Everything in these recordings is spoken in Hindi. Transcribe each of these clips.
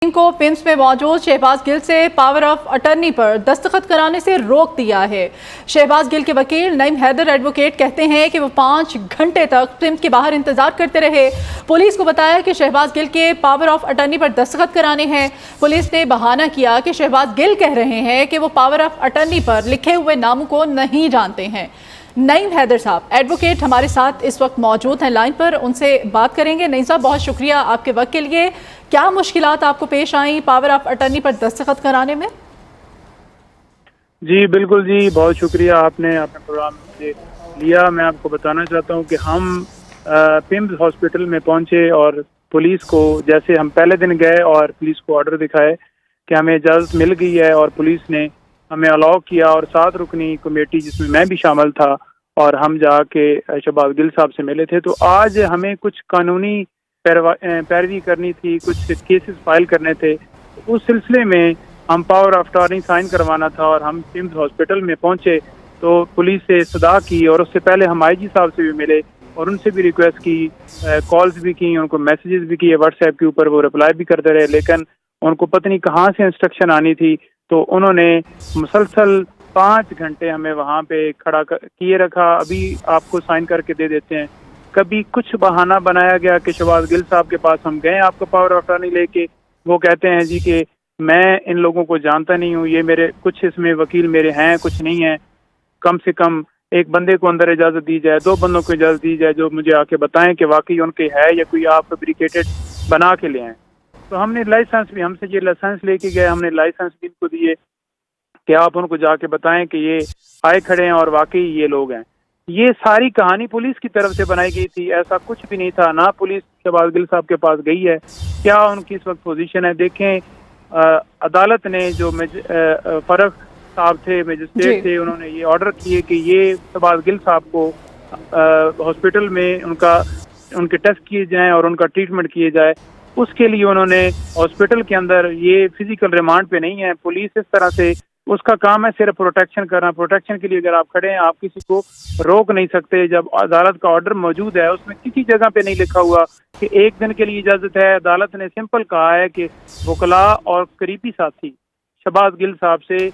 को पिम्स में मौजूद शहबाज गिल से पावर ऑफ अटर्नी पर दस्तखत कराने से रोक दिया है। शहबाज गिल के वकील नईम हैदर एडवोकेट कहते हैं कि वो 5 घंटे तक पिम्स के बाहर इंतजार करते रहे। पुलिस को बताया कि शहबाज गिल के पावर ऑफ अटर्नी पर दस्तखत कराने हैं। पुलिस ने बहाना किया कि शहबाज गिल कह रहे हैं कि वो पावर ऑफ अटर्नी पर लिखे हुए नामों को नहीं जानते हैं। नईम हैदर साहब एडवोकेट हमारे साथ इस वक्त मौजूद हैं लाइन पर, उनसे बात करेंगे। नईम साहब, बहुत शुक्रिया आपके वक्त के लिए। क्या मुश्किलात आपको पेश आई पावर ऑफ अटर्नी पर दस्तखत कराने में? जी बिल्कुल जी, बहुत शुक्रिया आपने अपने प्रोग्राम से लिया। मैं आपको बताना चाहता हूं कि हम पिम्स हॉस्पिटल में पहुंचे और पुलिस को, जैसे हम पहले दिन गए और पुलिस को ऑर्डर दिखाए कि हमें इजाज़त मिल गई है, और पुलिस ने हमें अलाउ किया और 7 रुकनी कमेटी जिसमें मैं भी शामिल था और हम जाके शहबाज गिल साहब से मिले थे। तो आज हमें कुछ कानूनी पैरवी करनी थी, कुछ केसेस फाइल करने थे। उस सिलसिले में हम पावर ऑफ अटॉर्नी साइन करवाना था और हम पिम्स हॉस्पिटल में पहुंचे तो पुलिस से सदा की, और उससे पहले हम आईजी साहब से भी मिले और उनसे भी रिक्वेस्ट की, कॉल्स भी की, उनको मैसेजेस भी किए व्हाट्सएप के ऊपर, वो रिप्लाई भी करते रहे, लेकिन उनको पता नहीं कहाँ से इंस्ट्रक्शन आनी थी। तो उन्होंने मुसलसल 5 घंटे हमें वहाँ पे खड़ा किए रखा। अभी आपको साइन करके दे देते हैं। कभी कुछ बहाना बनाया गया कि शहबाज गिल साहब के पास हम गए आपको पावर ऑफ अटॉर्नी लेके, वो कहते हैं जी कि मैं इन लोगों को जानता नहीं हूँ, ये मेरे कुछ इसमें वकील मेरे हैं, कुछ नहीं है। कम से कम एक बंदे को अंदर इजाज़त दी जाए, 2 बंदों को इजाज़त दी जाए जो मुझे आके बताएं कि वाकई उनके है या कोई आप फैब्रिकेटेड बना के ले आए। तो हमने लाइसेंस भी, हमसे ये लाइसेंस लेके गए, हमने लाइसेंस भी इनको दिए कि आप उनको जाके बताएं कि ये आए खड़े हैं और वाकई ये लोग हैं। ये सारी कहानी पुलिस की तरफ से बनाई गई थी, ऐसा कुछ भी नहीं था। ना पुलिस शहबाज गिल साहब के पास गई है, क्या उनकी इस वक्त पोजीशन है देखें। अदालत ने जो फरक साहब थे, मजिस्ट्रेट थे, उन्होंने ये ऑर्डर किए कि ये शहबाज गिल साहब को हॉस्पिटल में उनके टेस्ट किए जाएं और उनका ट्रीटमेंट किए जाए। उसके लिए उन्होंने हॉस्पिटल के अंदर, ये फिजिकल रिमांड पे नहीं है। पुलिस इस तरह से, उसका काम है सिर्फ प्रोटेक्शन करना। प्रोटेक्शन के लिए अगर आप खड़े हैं, आप किसी को रोक नहीं सकते। जब अदालत का ऑर्डर मौजूद है, उसमें किसी जगह पे नहीं लिखा हुआ कि 1 दिन के लिए इजाजत है। अदालत ने सिंपल कहा है कि वकला और करीबी साथी शहबाज गिल साहब से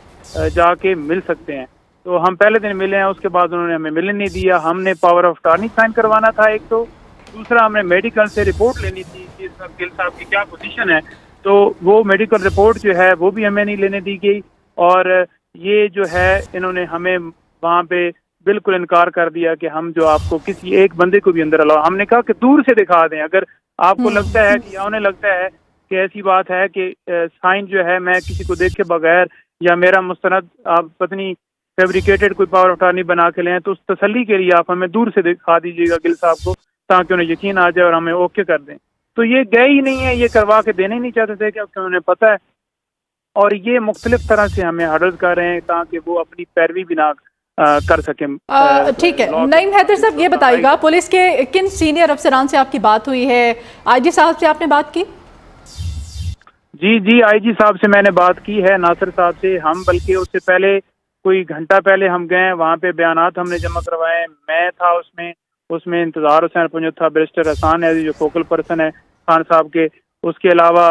जाके मिल सकते हैं। तो हम पहले दिन मिले हैं, उसके बाद उन्होंने हमें मिलने नहीं दिया। हमने पावर ऑफ अटॉर्नी साइन करवाना था एक, तो दूसरा हमने मेडिकल से रिपोर्ट लेनी थी कि इस वक्त गिल साहब की क्या पोजीशन है। तो वो मेडिकल रिपोर्ट जो है वो भी हमें नहीं लेने दी गई, और ये जो है इन्होंने हमें वहाँ पे बिल्कुल इनकार कर दिया कि हम जो आपको किसी एक बंदे को भी अंदर अलाउ। हमने कहा कि दूर से दिखा दें, अगर आपको लगता है कि, या उन्हें लगता है कि ऐसी बात है कि साइन जो है मैं किसी को देखे बगैर या मेरा मुस्तनद आप पत्नी फैब्रिकेटेड कोई पावर ऑफ अटॉर्नी बना के लें, तो उस तसल्ली के लिए आप हमें दूर से दिखा दीजिएगा गिल साहब को, ताकि उन्हें यकीन आ जाए और हमें ओके कर दें। तो ये गए ही नहीं है, ये करवा के देने ही नहीं चाहते थे क्योंकि उन्हें पता है, और ये मुख्तलिफ तरह से हमें हर्डल कर रहे हैं ताकि वो अपनी पैरवी भी ना कर सकें। ठीक है नईम हैदर साहब, ये बताइएगा पुलिस के किन सीनियर अफसरान से आपकी बात हुई है? आईजी साहब से आपने बात की? जी, आईजी साहब से मैंने बात की है, नासिर साहब से। हम बल्कि उससे पहले कोई घंटा पहले हम गए, वहाँ पे बयानात हमने जमा करवाए। मैं था उसमें इंतजार हुसैन पुंजत था, बैरिस्टर हसान है जो फोकल पर्सन है खान साहब के। उसके अलावा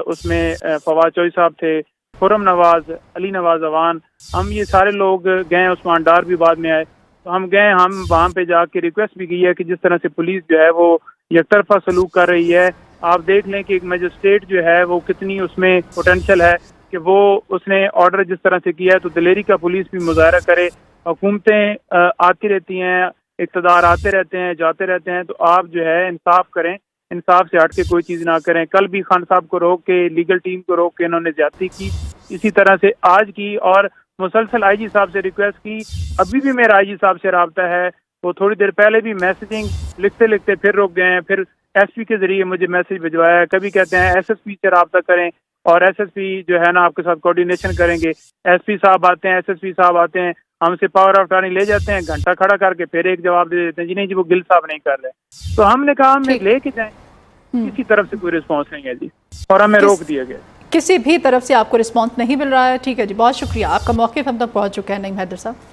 उसमें फवाद चौधरी साहब थे, खुरम नवाज, अली नवाज अवान, हम ये सारे लोग गए। उस्मान डार भी बाद में आए। तो हम गए, हम वहाँ पे जाके रिक्वेस्ट भी की है कि जिस तरह से पुलिस जो है वो एकतरफा सलूक कर रही है, आप देख लें कि एक मजिस्ट्रेट जो है वो कितनी उसमें पोटेंशियल है कि वो उसने ऑर्डर जिस तरह से किया है, तो दिलेरी का पुलिस भी मुजाहरा करे। हुकूमतें आती रहती हैं, इक़्तिदार आते रहते हैं, जाते रहते हैं, तो आप जो है इंसाफ करें, इंसाफ से हट के कोई चीज़ ना करें। कल भी खान साहब को रोक के, लीगल टीम को रोक के इन्होंने ज्यादती की, इसी तरह से आज की, और मुसलसल आईजी साहब से रिक्वेस्ट की। अभी भी मेरा आईजी साहब से राब्ता है, वो थोड़ी देर पहले भी मैसेजिंग लिखते लिखते फिर रुक गए हैं, फिर एसपी के जरिए मुझे मैसेज भिजवाया है। कभी कहते हैं एसएसपी से राब्ता करें, और एसएसपी जो है ना आपके साथ कोऑर्डिनेशन करेंगे। एसपी साहब आते हैं, एसएसपी साहब आते हैं, हमसे पावर ऑफ अटॉर्नी ले जाते हैं, घंटा खड़ा करके फिर एक जवाब दे देते हैं, जी नहीं जी वो गिल साहब नहीं कर रहे। तो हमने कहा हमें लेके जाएं, किसी तरफ से कोई रिस्पॉन्स नहीं है जी, और हमें रोक दिया गया। किसी भी तरफ से आपको रिस्पॉन्स नहीं मिल रहा है? ठीक है जी, बहुत शुक्रिया। आपका मौक़िफ़ हम तक पहुँच चुका है नईम हैदर साहब।